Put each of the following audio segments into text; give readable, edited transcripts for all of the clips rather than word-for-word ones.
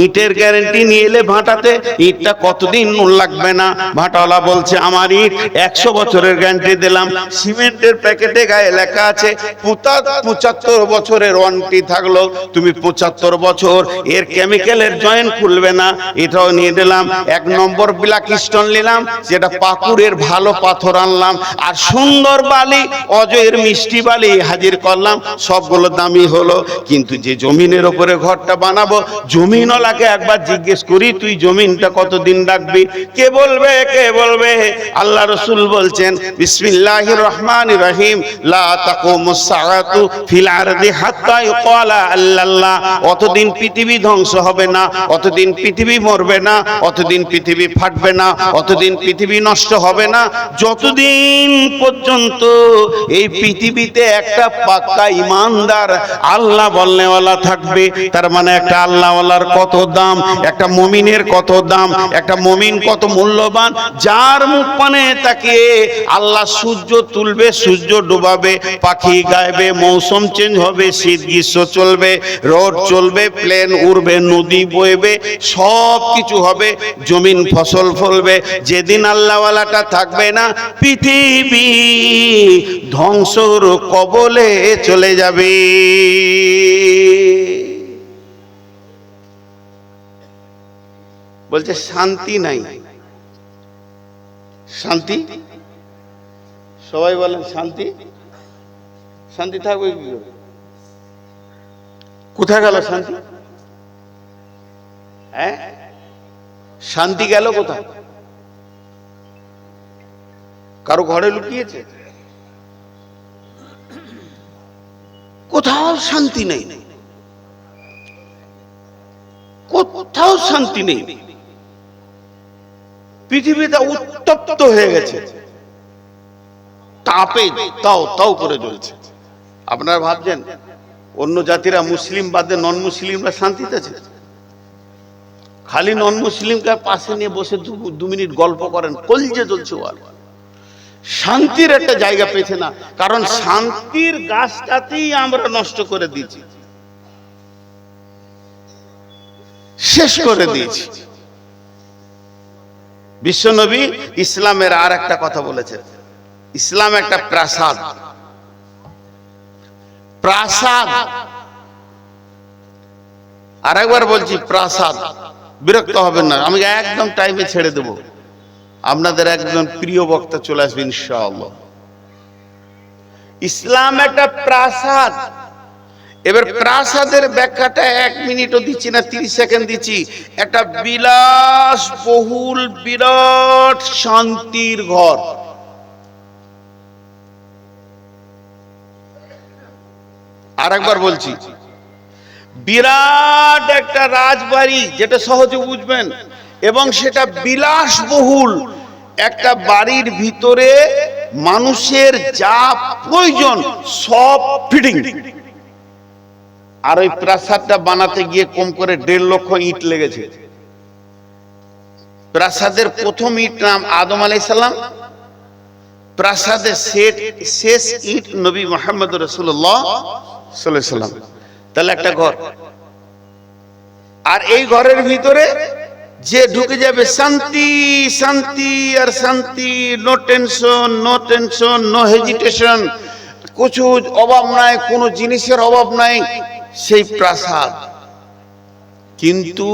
ইটের গ্যারেন্টি নিয়ে এলে ভাটাতে, ইটটা কতদিন লাগবে না। ভাটাওয়ালা বলছে আমার ইট 100 বছরের গ্যারেন্টি দিলাম। সিমেন্টের প্যাকেটে গায়ে লেখা আছে 75 বছরের ওয়ারেন্টি থাকলো, তুমি 75 বছর এর কেমিক্যালের জয়েন্ট খুলবে না। এটাও নিয়ে দিলাম। 1 নম্বর ব্ল্যাক স্টোন নিলাম, যেটা পাকুড়ের ভালো পাথর আনলাম, আর সুন্দর বালি, অজয়ের মিষ্টি বালি হাজির করলাম। সবগুলো দামি হলো, কিন্তু যে জমিনের উপরে ঘরটা বানাবো, জমিনওয়ালাকে একবার জিজ্ঞেস করি তুই জমিনটা কতদিন রাখবি? কে বলবে? কে বলবে? আল্লাহ রাসূল বলছেন বিসমিল্লাহির রহমানির রহিম, লা তাকুমুস সাআতু ফিল আরদি হাত্তা ইউকালা আল্লাহ। অতদিন পৃথিবী ধ্বংস হবে না, অতদিন পৃথিবী মরবে না, অতদিন পৃথিবী ফাটবে না, অতদিন পৃথিবী নষ্ট হবে না, যতদিন পর্যন্ত এই পৃথিবীতে একটা পাক্কা ইমানদার আল্লাহ বলনেওয়ালা থাকবে। তার মানে একটা আল্লাহওয়ালার কত দাম, একটা মুমিনের কত দাম, একটা মুমিন কত মূল্যবান, যার মুখ পানে তাকিয়ে আল্লাহ সূর্য তুলবে, সূর্য ডুবাবে, পাখি গাইবে, মৌসুম চেঞ্জ হবে, শীত গ্রীষ্ম চলবে, রোড চলবে, প্লেন উড়বে, নদী বইবে, সব কিছু হবে, জমিন ফসল ফলবে। যেদিন আল্লাহওয়ালাটা থাকবে না, পৃথিবী ধ্বংসর কবলে চলে যাবে। বলছে শান্তি নাই। শান্তি, সবাই বলেন শান্তি। শান্তি থাকবে কি করে? কোথায় গেল শান্তি? হ্যাঁ, শান্তি গেল কোথায়? কারো ঘরে লুকিয়েছে? কোথাও শান্তি নেই, কোথাও শান্তি নেই। পৃথিবীটা উত্তপ্ত হয়ে গেছে, তাপে তাও তাও করে জ্বলছে। আপনারা ভাবছেন অন্য জাতিরা মুসলিম বাদে নন মুসলিমরা শান্তিতে আছে? খালি নন মুসলিমকে পাশে নিয়ে বসে 2 মিনিট গল্প করেন, কলজে জ্বলছে। আর শান্তির একটা জায়গা পেয়েছে না, কারণ শান্তির গাছটাতেই আমরা নষ্ট করে দিয়েছি, শেষ করে দিয়েছি। বিশ্বনবী ইসলামের আর একটা কথা বলেছেন, ইসলাম একটা প্রাসাদ। প্রাসাদ, আর একবার বলছি প্রাসাদ, বিরক্ত হবেন না, আমি একদম টাইমে ছেড়ে দেব। আপনাদের একজন প্রিয় বক্তা চলে আসবে ইনশাআল্লাহ। ইসলাম একটা প্রাসাদ। এবার প্রাসাদের ব্যাখ্যাটা 1 মিনিটও দিচ্ছি না, 30 সেকেন্ড দিচ্ছি। একটা বিলাসবহুল বিরাট শান্তির ঘর। আরেকবার বলছি, বিরাট একটা রাজবাড়ি, যেটা সহজে বুঝবেন, এবং সেটা বিলাসবহুল একটা বাড়ির ভিতরে মানুষের যা প্রয়োজন সব ফিটিং। আর ওই প্রাসাদটা বানাতে গিয়ে কম করে 1.5 লক্ষ ইট লেগেছে। প্রাসাদের প্রথম ইট নাম আদম আলাইহিস সালাম, প্রাসাদের শেষ ইট নবী মুহাম্মদ রাসূলুল্লাহ সাল্লাল্লাহু আলাইহি সাল্লাম। তাহলে একটা ঘর, আর এই ঘরের ভিতরে যে ঢুকে যাবে শান্তি, শান্তি আর শান্তি, no tension, no tension, no hesitation, কিছু অভাব নাই, কোনো জিনিসের অভাব নাই, সেই প্রাসাদ। কিন্তু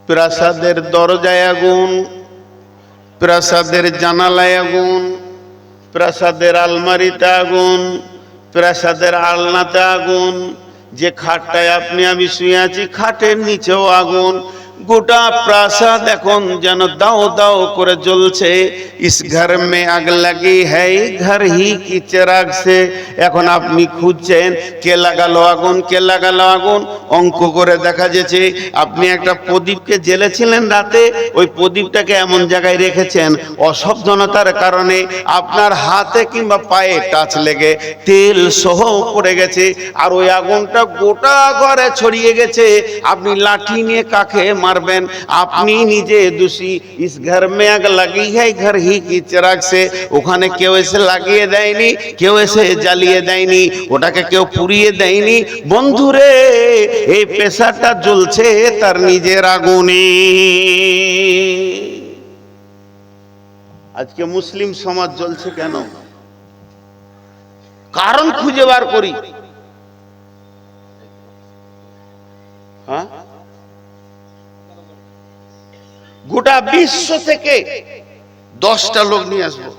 প্রাসাদের দরজায় আগুন, প্রাসাদের জানালায় আগুন, প্রাসাদের আলমারিতে আগুন, প্রাসাদের আলনাতে আগুন, যে খাটটায় আপনি আমি শুয়ে আছি খাটের নিচেও আগুন। গোটা প্রাসাদ এখন যেন দাও দাও করে জ্বলছে। ইস ঘর মে আগ লাগি হ্যায় ঘর হি কি চিরাগ সে। এখন আপনি খুঁজছেন কে লাগালো আগুন, কে লাগালো আগুন। অঙ্ক করে দেখা যাচ্ছে আপনি একটা প্রদীপকে জ্বেলেছিলেন রাতে, ওই প্রদীপটাকে এমন জায়গায় রেখেছেন অসাবধানতার কারণে আপনার হাতে কিংবা পায়ে টাচ লেগে তেল সহ পড়ে গেছে, আর ওই আগুনটা গোটা ঘরে ছড়িয়ে গেছে। আপনি লাঠি নিয়ে কাকে মারবেন, আপনি নিজে দোষী। ইস ঘর মে আগ লাগি হ্যায় ঘর হি কি চিরাগ সে, ওখানে কেউ এসে লাগিয়ে দেয়নি, কেউ এসে জ্বালিয়ে দেয়নি, ওটাকে কেউ পুড়িয়ে দেয়নি। বন্ধুরে, এই পেশাটা জ্বলছে তার নিজের আগুনে। আজকে মুসলিম সমাজ জ্বলছে কেন? কারণ খুঁজে বার করি। হ্যাঁ, গোটা বিশ্ব থেকে 10টা লোক নিয়ে আসবো।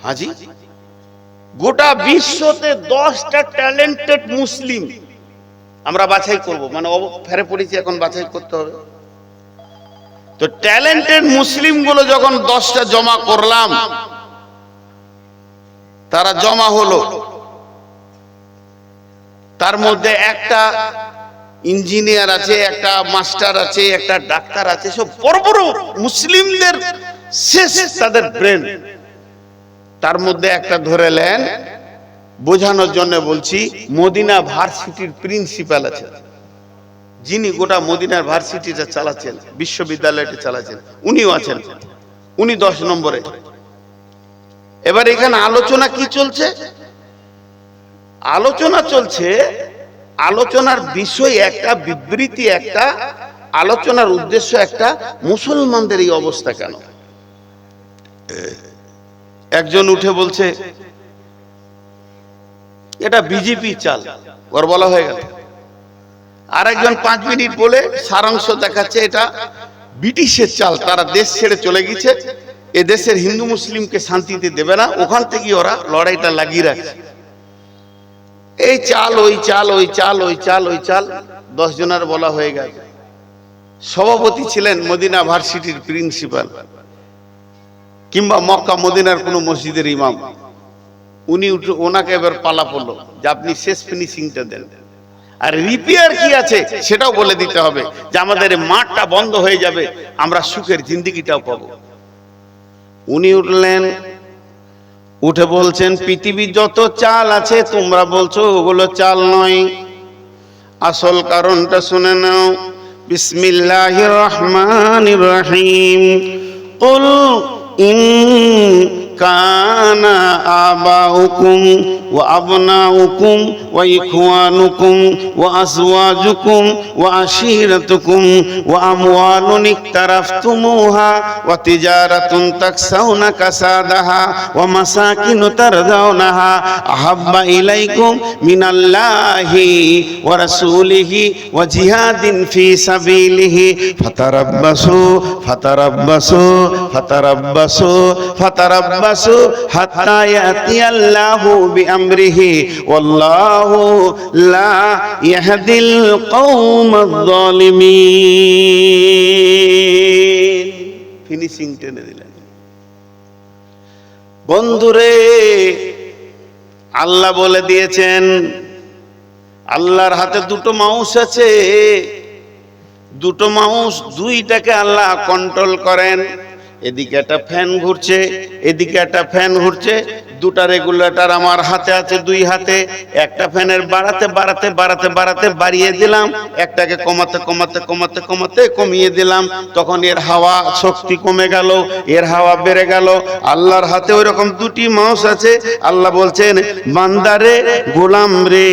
হাজি, গোটা বিশ্বতে 10টা ট্যালেন্টেড মুসলিম আমরা বাছাই করব, মানে ফেরে পড়েছি, এখন বাছাই করতে হবে। তো ট্যালেন্টেড মুসলিম গুলো যখন 10টা জমা করলাম, তারা জমা হলো, তার মধ্যে একটা ইঞ্জিনিয়ার আছে, একটা মাস্টার আছে, একটা ডাক্তার আছে, সব বড় বড় মুসলিমদের শেষ তাদের ব্রেন। তার মধ্যে একটা ধরেলেন, বোঝানোর জন্য বলছি, মদিনা ভার্সিটির প্রিন্সিপাল আছে, যিনি গোটা মদিনার ভার্সিটিটা চালাচ্ছেন, বিশ্ববিদ্যালয়টা চালাচ্ছেন, উনিও আছেন, উনি 10 নম্বরে। এবার এখানে আলোচনা কি চলছে? আলোচনা চলছে, আলোচনার বিষয় একটা, বিবৃতি একটা, আলোচনার উদ্দেশ্য একটা, মুসলমানদের এই অবস্থা কেন? একজন উঠে বলছে এটা বিজেপি চাল, ওর বলা হয়ে গেল। আর একজন 5 মিনিট বলে সারাংশ দেখাচ্ছে এটা ব্রিটিশের চাল, তারা দেশ ছেড়ে চলে গেছে, এ দেশের হিন্দু মুসলিমকে শান্তিতে দেবে না, ওখান থেকে ওরা লড়াইটা লাগিয়ে রাখছে। এই চাল, ওই চাল, ওই চাল, ওই চাল, ওই চাল, 10 জনের বলা হয়ে গেছে। সভাপতি ছিলেন মদিনা ভার্সিটির প্রিন্সিপাল, কিংবা মক্কা মদিনার কোন মসজিদের ইমাম। উনি ওনাকে এবার পালা পড়লো যে আপনি শেষ ফিনিশিংটা দেন, আর রিপেয়ার কি আছে সেটাও বলে দিতে হবে, যে আমাদের মাঠটা বন্ধ হয়ে যাবে, আমরা সুখের জিন্দেগিটাও পাবো। উনি উঠলেন, উঠে বলছেন পৃথিবীর যত চাল আছে তোমরা বলছো ওগুলো চাল নয়, আসল কারণটা শুনে নাও। বিসমিল্লাহির রহমানির রহিম। কুল ইন কানা আবাউকুম ওয়া আবনাউকুম ওয়া ইখওয়ানুকুম ওয়া আজওয়াজুকুম ওয়া আশীরাতুকুম ওয়া আমওয়ালুন ইকতারাফতুমুহা ওয়া তিজারাতুন তাকসাউনা কাসাদাহা ওয়া মাসাকিনু তারদাউনাহা আহাব্বা ইলাইকুম মিনাল্লাহি ওয়া রাসূলিহি ওয়া জিহাদিন ফি সাবিলিহি ফাতারাব্বাসু ফাতারাব্বাসু ফাতারাব্বাসু ফাতারাব্বাসু হাত্তা ইয়াতিয়াল্লাহু বিআমরিহি ওয়াল্লাহু লা ইয়াহদিল কওমায যালিমিন। ফিনিশিং টেনে দিলেন। বন্ধুরে, আল্লাহ বলে দিয়েছেন, আল্লাহর হাতে 2টো মাউস আছে, 2টো মাউস, 2টাকে আল্লাহ কন্ট্রোল করেন। এদিকে একটা ফ্যান ঘুরছে, এদিকে একটা ফ্যান ঘুরছে, 2টা রেগুলেটর আমার হাতে আছে, 2 হাতে। একটা ফ্যানের বাড়াতে বাড়াতে বাড়াতে বাড়াতে বাড়িয়ে দিলাম, একটাকে কমাতে কমাতে কমাতে কমাতে কমিয়ে দিলাম, তখন এর হাওয়া শক্তি কমে গেল, এর হাওয়া বেড়ে গেল। আল্লাহর হাতে ওই রকম 2টি মাউস আছে। আল্লাহ বলছেন, বান্দারে, গোলাম রে,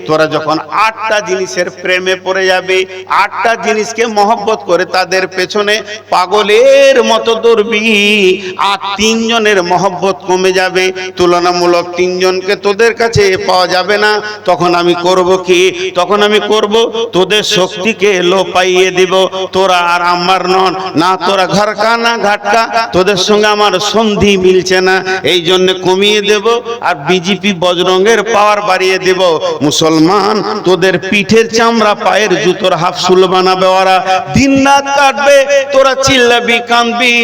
তোরা যখন 8টা জিনিসের প্রেমে পড়ে যাবে, 8টা জিনিসকে মহব্বত করে তাদের পেছনে পাগলের মতো দৌড়বি, আর 3 জনের মহব্বত কমে যাবে, তুলনামূলক 3 জনকে তোদের কাছে পাওয়া যাবে না। তখন আমি করব কি? তখন আমি করব তোদের শক্তিকে লোপাইয়ে দিব, তোরা আর আমার নন না, তোরা ঘরকা না ঘাটকা, তোদের সঙ্গে আমার সন্ধি মিলছে না, এই জন্য কমিয়ে দেব, আর বিজেপি বজরঙ্গের পাওয়ার বাড়িয়ে দেব। মুসলমান, তোদের পিঠের চামড়া, পায়ের জুতোর হাফসুল বানাবে ওরা, দিন রাত কাটবে, তোরা চিল্লাবি কাঁদবি,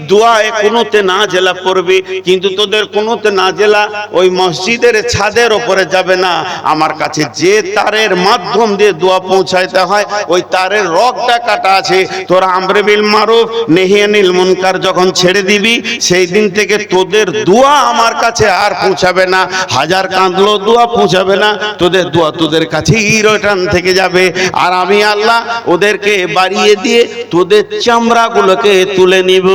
দোয়ায়ে কুনুতে নাজেলা পড়বি, কিন্তু তোদের কুনুতে নাজেলা ওই মসজিদের ছাদের উপরে যাবে না। আমার কাছে যে তারের মাধ্যম দিয়ে দোয়া পৌঁছাইতে হয় ওই তারের রগটা কাটা আছে। তোরা আমরে বিল মারুফ নেহি আনিল মুনকার যখন ছেড়ে দিবি সেই দিন থেকে তোদের দোয়া আমার কাছে আর পৌঁছাবে না। হাজার কাঁদলো দোয়া পৌঁছাবে না, তোদের দোয়া তোদের কাছেই রিটার্ন থেকে যাবে। আর আমি আল্লাহ ওদেরকে বাড়িয়ে দিয়ে তোদের চামড়াগুলোকে তুলে নিব।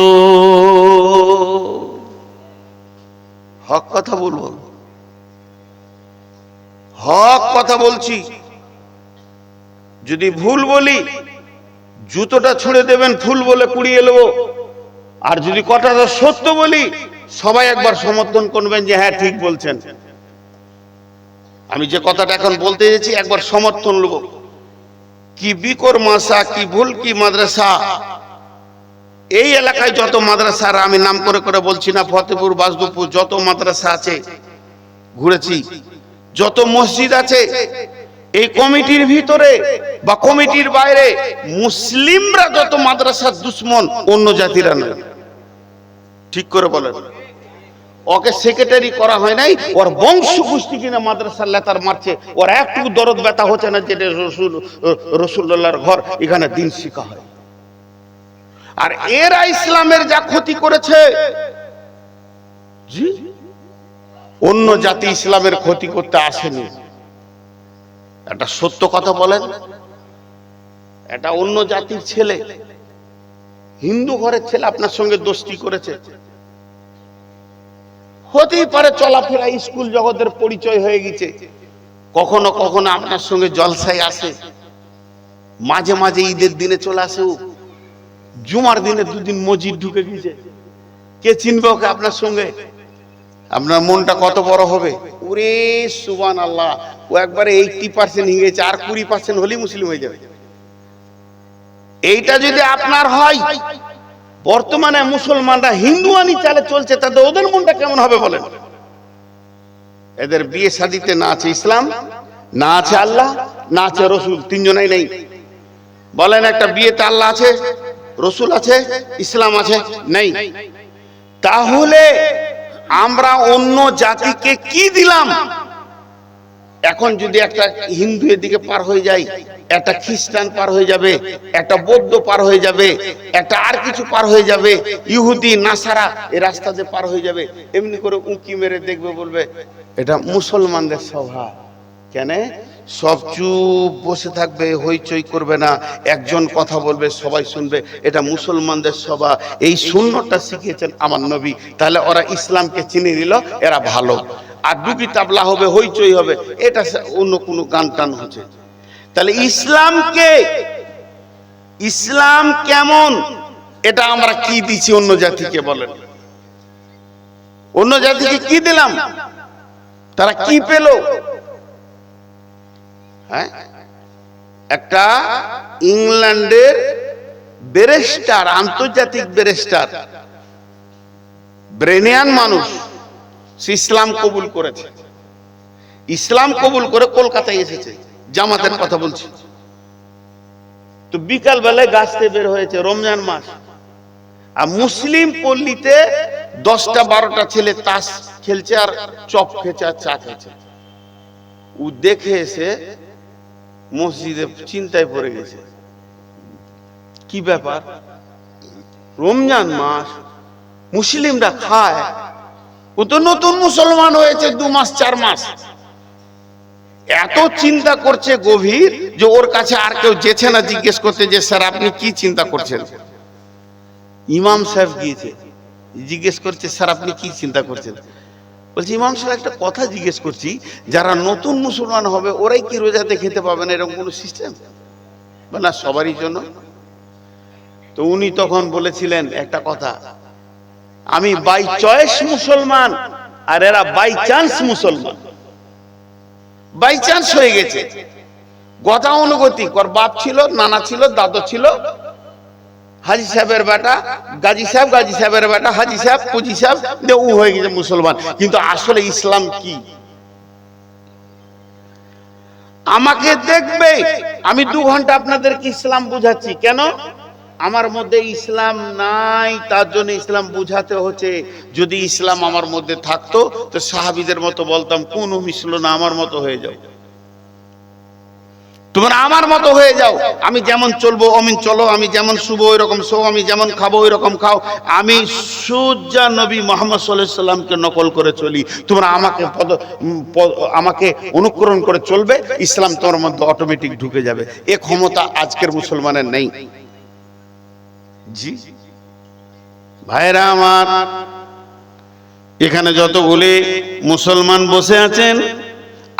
হক কথা বলবো, হক কথা বলছি। যদি ভুল বলি জুতোটা ছুঁড়ে দেবেন, ফুল বলে কুড়িয়ে নেব। আর যদি কথাটা সত্য বলি সবাই একবার সমর্থন করবেন যে হ্যাঁ ঠিক বলছেন। আমি যে কথাটা এখন বলতে যাচ্ছি একবার সমর্থন নেব। কি বিকর মাসা, কি ভুল, কি মাদ্রাসা। এই এলাকায় যত মাদ্রাসা, আমি নাম করে করে বলছি না, ফতেপুর, বাসদপুর যত মাদ্রাসা আছে ঘুরেছি, যত মসজিদ আছে, এই কমিটির ভিতরে বা কমিটির বাইরে মুসলিমরা যত মাদ্রাসার দুশ্মন, অন্য জাতিরা না। ঠিক করে বলেন। ওকে সেক্রেটারি করা হয় নাই, ওর বংশ গোষ্ঠী কিনা মাদ্রাসার লেতার মারছে, ওর একটু দরদ ব্যথা হচ্ছে না যেটা রসুল্লাহর ঘর, এখানে দিন শিখা হয়। আর এরা ইসলামের যা ক্ষতি করেছে, জি, অন্য জাতি ইসলামের ক্ষতি করতে আসেনি। একটা সত্য কথা বলেন, এটা অন্য জাতির ছেলে, হিন্দু ঘরের ছেলে আপনার সঙ্গে দোস্তি করেছে, হতেই পারে চলাফেরা স্কুল জগতের পরিচয় হয়ে গেছে, কখনো কখনো আপনার সঙ্গে জলসায় আসে, মাঝে মাঝে ঈদের দিনে চলে আসে, জুমার দিনে দুদিন মসজিদ ঢুকে গেছে, কে চিনবে ওকে আপনার সঙ্গে? আপনার মনটা কত বড় হবে? ওরে সুবহানাল্লাহ, ও একবারে 80% হয়ে গেছে, আর 20% হলেই মুসলিম হয়ে যাবে। এইটা যদি আপনার হয়, বর্তমানে মুসলমানরা হিন্দুয়ানি চালে চলছে, তাদের ওদের মনটা কেমন হবে বলেন? এদের বিয়ে শাদীতে না আছে ইসলাম, না আছে আল্লাহ, না আছে রসুল, তিনজনাই নেই। বলেন একটা বিয়েতে আল্লাহ আছে, রসুল আছে, ইসলাম আছে? নেই। তাহলে আমরা অন্য জাতিকে কি দিলাম? এখন যদি একটা হিন্দু এদিকে পার হয়ে যায়, একটা খ্রিস্টান পার হয়ে যাবে, একটা বৌদ্ধ পার হয়ে যাবে, একটা আর কিছু পার হয়ে যাবে, ইহুদি নাসারা এই রাস্তা দিয়ে পার হয়ে যাবে, এমনি করে উঁকি মেরে দেখবে, বলবে এটা মুসলমানদের সভা। কেন? সব চুপ বসে থাকবে, হইচই করবে না, একজন কথা বলবে সবাই শুনবে, এটা মুসলমানদের সভা। এই সুন্নতটা শিখিয়েছেন আমার নবী। তাহলে ওরা ইসলামকে চিনে নিল, এরা ভালো। আর দুটি তাবলা হবে, হইচই হবে, এটা অন্য কোনো গান টান হচ্ছে। তাহলে ইসলামকে, ইসলাম কেমন, এটা আমরা কি দিচ্ছি অন্য জাতিকে? বলেন, অন্য জাতিকে কি দিলাম? তারা কি পেল? হ্যাঁ, একটা ইংল্যান্ডের ব্যারিস্টার, আন্তর্জাতিক ব্যারিস্টার, ব্রেনিয়ান মানুষ, সে ইসলাম কবুল করেছে। ইসলাম কবুল করে কলকাতায় এসেছে, জামাতের কথা বলছি। তো বিকাল বেলায় গাছতে বের হয়েছে, রমজান মাস, আর মুসলিম পল্লীতে 10টা-12টা ছেলে তাস খেলছে আর চপ খেয়েছে আর চা খেয়েছে। ও দেখে এসে মসজিদে চিন্তায় পড়ে গেছে, কি ব্যাপার, রমজান মাস, মুসলিমরা খায়, ও তো নতুন মুসলমান হয়েছে 2 মাস 4 মাস। এত চিন্তা করছে গভীর যে ওর কাছে আর কেউ যেছে না জিজ্ঞেস করতে যে স্যার আপনি কি চিন্তা করছেন। ইমাম সাহেব গিয়েছে, জিজ্ঞেস করছে স্যার আপনি কি চিন্তা করছেন? বলছি ইমাম সাহেব একটা কথা জিজ্ঞেস করছি, যারা নতুন মুসলমান হবে ওরাই কি রোজাতে খেতে পাবে না, এরকম কোনো সিস্টেম? না, সবারই জন্য। তো উনি তখন বলেছিলেন একটা কথা, আমি বাই চয়েস মুসলমান আর এরা বাই চান্স মুসলমান। বাই চান্স হয়ে গেছে, গতানুগতিক। ওর বাপ ছিল, নানা ছিল, দাদু ছিল, হাজি সাহেবের বেটা গাজী সাহেব, গাজী সাহেবের বেটা হাজি সাহেব, কুজি সাহেব, ও হয়ে গেছে মুসলমান। কিন্তু আসলে ইসলাম কি? আমাকে দেখবে, আমি 2 ঘন্টা আপনাদেরকে ইসলাম বুঝাচ্ছি। কেন? আমার মধ্যে ইসলাম নাই, তার জন্য ইসলাম বুঝাতে হচ্ছে। যদি ইসলাম আমার মধ্যে থাকতো তো সাহাবীদের মতো বলতাম কোন মিশলো না, আমার মতো হয়ে যাও, তোমরা আমার মতো হয়ে যাও, আমি যেমন চলবো অমিন চলো, আমি যেমন শুবো ওই রকম শো, আমি যেমন খাবো ওই রকম খাও। আমি সুজা নবী মুহাম্মদ সাল্লাল্লাহু আলাইহি সাল্লামকে নকল করে চলি, তোমরা আমাকে অনুকরণ করে চলবে, ইসলাম তোমার মধ্যে অটোমেটিক ঢুকে যাবে। এ ক্ষমতা আজকের মুসলমানের নেই। জি ভাইরা আমার, এখানে যতগুলি মুসলমান বসে আছেন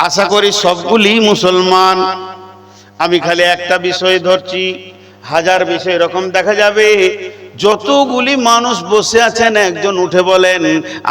আশা করি সবগুলি মুসলমান। আমি খালি একটা বিষয় ধরছি, হাজার বিষয় এরকম দেখা যাবে। যতগুলি মানুষ বসে আছেন একজন উঠে বলেন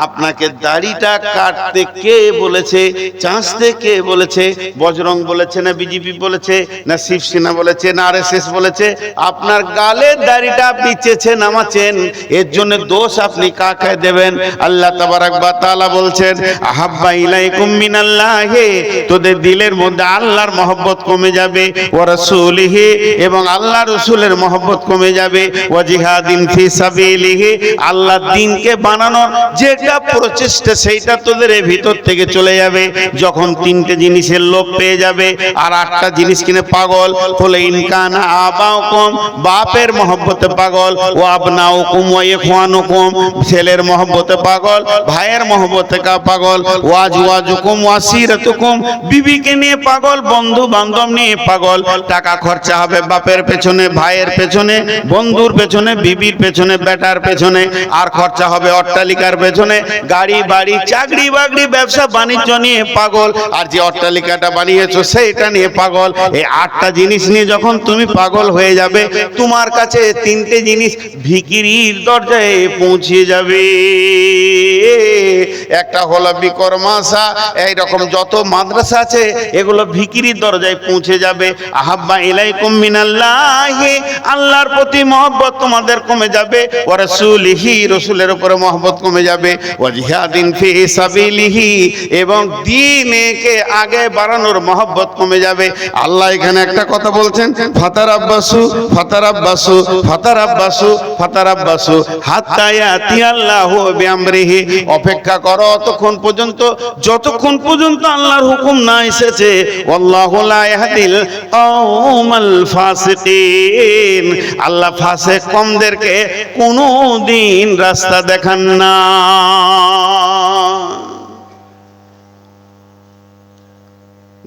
আপনাকে দাড়িটা কাটতে কে বলেছে, চাঁচতে কে বলেছে? বজরং বলেছে না বিজেপি বলেছে না শিবসেনা বলেছে না আরএসএস বলেছে? আপনার গালের দাড়িটা আপনি চেঁচে নামাচ্ছেন, এর জন্য দোষ আপনি কাকে দেবেন? আল্লাহ তাবারাক ওয়া তাআলা বলছেন আহাব্বা ইলাইকুম মিনাল্লাহি, তোদের দিলের মধ্যে আল্লাহর মহব্বত কমে যাবে, ওয়া রাসূলিহি, এবং আল্লাহ রাসূলের মহব্বত কমে যাবে, ওয়া জিহাদিন ফি সাবিলিহি, আল্লাহর দ্বীনকে বানানোর যেটা প্রচেষ্টা সেইটা তোদের ভিতর থেকে চলে যাবে। যখন তিনটে জিনিসের লোভ পেয়ে যাবে আর আটটা জিনিস কিনে পাগল বলে, ইনকান আবাউকুম, বাপের মহব্বতে পাগল, ও আবনাউকুম ওয়া ইখওয়ানুকুম, ছেলের মহব্বতে পাগল, ভাইয়ের মহব্বতে পাগল, ওয়াজওয়াজুকুম ওয়াসিরাতুকুম, বিবিকে নিয়ে পাগল, বন্ধু বান্ধব নিয়ে পাগল। টাকা খরচা হবে বাপের পেছনে, ভাইয়ের পেছনে, বন্ধুর পেছনে, বিবির পেছনে, বেটার পেছনে, আর খরচা হবে অট্টালিকার পেছনে, গাড়ি বাড়ি চাকরি বাকরি ব্যবসা বাণিজ্য নিয়ে পাগল, আর যে অট্টালিকাটা বানিয়েছো সেইটা নিয়ে পাগল। এই আটটা জিনিস নিয়ে যখন তুমি পাগল হয়ে যাবে, তোমার কাছে তিনটে জিনিস ভিখিরির দরজায় পৌঁছে যাবে। একটা হলো বিকর্মাশা, এইরকম যত মাদ্রাসা আছে এগুলো ভিখিরির দরজায় পৌঁছে যাবে। আহাব্বা ইলাইকুম মিনাল্লাহি, আল্লাহর প্রতি মহব্বত তোমাদের কমে যাবে, ওয়া রাসূলিহি, রাসূলের উপরে মহব্বত কমে যাবে, ওয়া জিহাদিন ফি সাবিলিহি, এবং দ্বীনকে আগে বাড়ানোর মহব্বত কমে যাবে। আল্লাহ এখানে একটা কথা বলছেন, ফাতারাব্বাসু ফাতারাব্বাসু ফাতারাব্বাসু ফাতারাব্বাসু হাত্তা ইয়াতি আল্লাহু বিআমরিহি, অপেক্ষা করো ততক্ষণ পর্যন্ত যতক্ষণ পর্যন্ত আল্লাহর হুকুম না এসেছে। আল্লাহু লা ইয়াহদিল কওমাল ফাসিকিন, আল্লাহ ফাসিক কওমদেরকে কোনদিন রাস্তা দেখান না।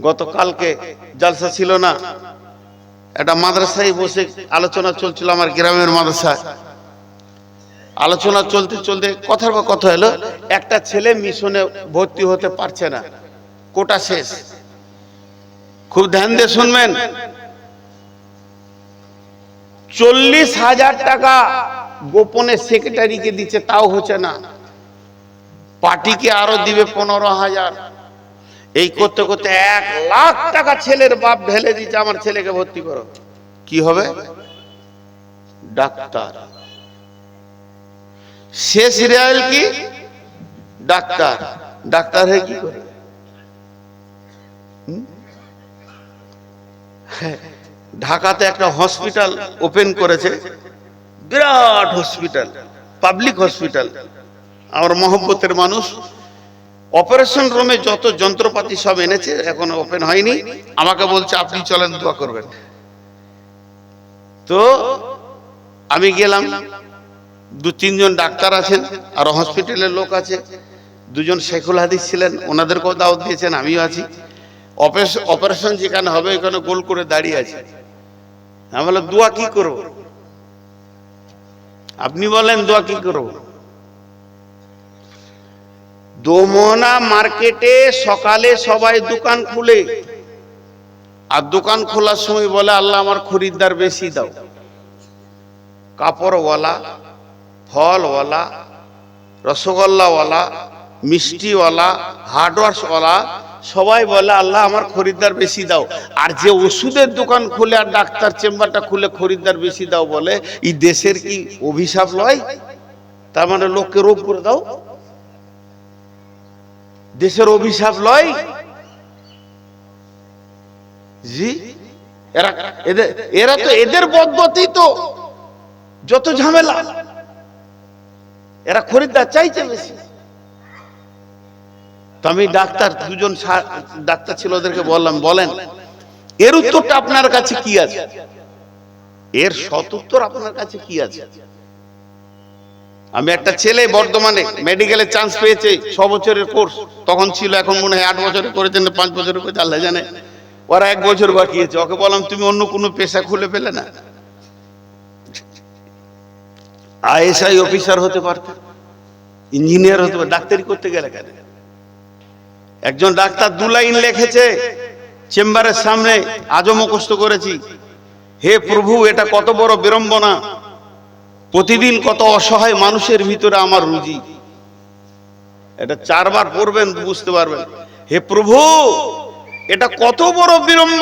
গতকালকে জলসা ছিল না, একটা মাদ্রাসায় বসে আলোচনা চলছিল, আমার গ্রামের মাদ্রাসায় আলোচনা চলতে চলতে কথার পর কথা হলো, একটা ছেলে মিশনে ভর্তি হতে পারছে না, কোটা শেষ। খুব ধ্যান দিয়ে শুনবেন, 40,000 টাকা গোপনে সেক্রেটারিকে দিচ্ছে, তাও হচ্ছে না, পার্টিকে আরো দিবে 15,000। এই করতে করতে 1 লাখ টাকা ছেলের বাপ ঢেলে দিচ্ছে, আমার ছেলেকে ভর্তি করো। কি হবে? ডাক্তার। শেষ রেয়াল কি? ডাক্তার। ডাক্তার হয়ে কি করে? ঢাকাতে একটা হসপিটাল ওপেন করেছে, বিরাট হসপিটাল, পাবলিক হসপিটাল। আমার মহব্বতের মানুষ, অপারেশন রুমে যত যন্ত্রপাতি সব এনেছে, এখন ওপেন হয়নি। আমাকে বলছে আপনি চলেন দোয়া করবেন। তো আমি গেলাম, 2-3 জন ডাক্তার আছেন, আর হসপিটালের লোক আছে, 2 জন শেখুল হাদিস ছিলেন, ওনাদেরকেও দাওয়াত দিয়েছেন, আমিও আছি। অপারেশন যেখানে হবে ওখানে গোল করে দাঁড়িয়ে আছে। আমি বললাম দোয়া কি করব? আপনি বলেন দোয়া কি করব? দোমনা মার্কেটে সকালে সবাই দোকান খুলে, আর দোকান খোলার সময় বলে আল্লাহ আমার খরিদ্দার বেশি দাও। কাপড়ওয়ালা, ফলওয়ালা, রসগোল্লাওয়ালা, মিষ্টিওয়ালা, হার্ডওয়ার্সওয়ালা সবাই বলে আল্লাহ আমার খরিদ্দার বেশি দাও। আর যে ওষুধের দোকান খুলে আর ডাক্তার চেম্বারটা খুলে খরিদ্দার বেশি দাও বলে, এই দেশের কি অভিশাপ লয়? তার মানে লোককে রোগ করে দাও, দেশের অভিশাপ লয়? জি, এরা তো এদের বদবতি তো যত ঝামেলা, এরা খরিদ্দার চাইছে বেশি। তো আমি ডাক্তার, দুজন ডাক্তার ছিল, ওদেরকে বললাম, বলেন এর উত্তরটা আপনার কাছে কি আছে, এর সদুত্তর আপনার কাছে কি আছে? আমি একটা ছেলে বর্ধমানে মেডিকেলে চান্স পেয়েছে, 6 বছরের কোর্স তখন ছিল, এখন মনে হয় 8 বছরে করেছেন, 5 বছরে করেছে, আল্লাহ জানে। ওরা 1 বছর বাকি আছে। ওকে বললাম তুমি অন্য কোনো পেশা খুলে পেলে না, আইএসআই অফিসার হতে পারতে, ইঞ্জিনিয়ার হতে পারতে, ডাক্তারি করতে গেলে কেন? একজন ডাক্তার 2 লাইন লিখেছে চেম্বারের সামনে, আজও মুখস্থ করেছি, হে প্রভু এটা কত বড় বিড়ম্বনা, প্রতিদিন কত অসহায় মানুষের ভিতরে আমার রুজি। এটা 4 বার পড়বেন বুঝতে পারবেন। হে প্রভু এটা কত বড় বিড়ম্বনা।